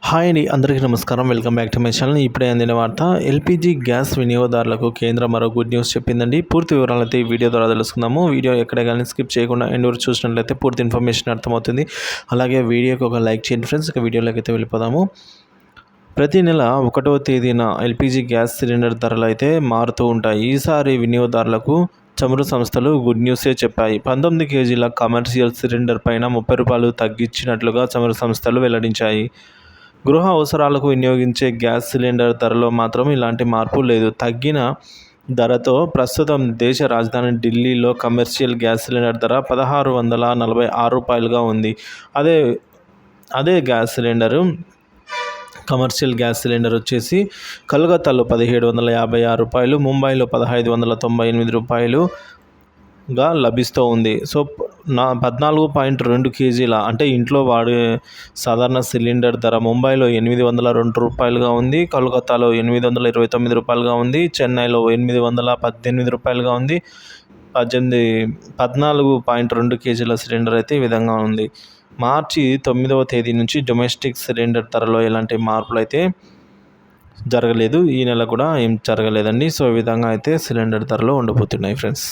Hi అండి, అందరికీ నమస్కారం. Welcome back to my channel. ఇప్పుడే అందిన వార్త, ఎల్పిజి గ్యాస్ వినియోగదారులకు కేంద్రం మరో గుడ్ న్యూస్ చెప్పిందండి. పూర్తి వివరాలు అయితే ఈ వీడియో ద్వారా తెలుసుకుందాము. వీడియో ఎక్కడ కానీ స్కిప్ చేయకుండా ఎండ్ వరకు చూసినట్లయితే పూర్తి ఇన్ఫర్మేషన్ అర్థమవుతుంది. అలాగే వీడియోకి ఒక లైక్ చేయండి ఫ్రెండ్స్. ఇక వీడియోలోకి అయితే వెళ్ళిపోదాము. ప్రతి నెల 1వ తేదీన ఎల్పిజి గ్యాస్ సిలిండర్ ధరలు అయితే మారుతూ ఉంటాయి. ఈసారి వినియోగదారులకు చమురు సంస్థలు గుడ్ న్యూసే చెప్పాయి. 19 కేజీల కమర్షియల్ సిలిండర్ పైన రూ. 30 తగ్గించినట్లుగా చమురు సంస్థలు వెల్లడించాయి. గృహ అవసరాలకు వినియోగించే గ్యాస్ సిలిండర్ ధరలో మాత్రం ఇలాంటి మార్పు లేదు. తగ్గిన ధరతో ప్రస్తుతం దేశ రాజధాని ఢిల్లీలో కమర్షియల్ గ్యాస్ సిలిండర్ ధర రూ. 1,646గా ఉంది. అదే gas cylinder commercial gas cylinder వచ్చేసి కలకత్తాలో రూ. 1,756, ముంబైలో రూ. 1,598గా లభిస్తూ ఉంది. సో 14.2 కేజీల అంటే ఇంట్లో వాడే సాధారణ సిలిండర్ ధర ముంబైలో రూ. 802గా ఉంది, కోల్కతాలో రూ. 829గా ఉంది, చెన్నైలో రూ. 818గా ఉంది. 14.2 కేజీల సిలిండర్ అయితే ఈ విధంగా ఉంది. మార్చి 9వ తేదీ నుంచి డొమెస్టిక్ సిలిండర్ ధరలో ఎలాంటి మార్పులు అయితే జరగలేదు. ఈ నెల కూడా ఏం జరగలేదండి. సో ఈ విధంగా అయితే సిలిండర్ ధరలు ఉండబోతున్నాయి ఫ్రెండ్స్.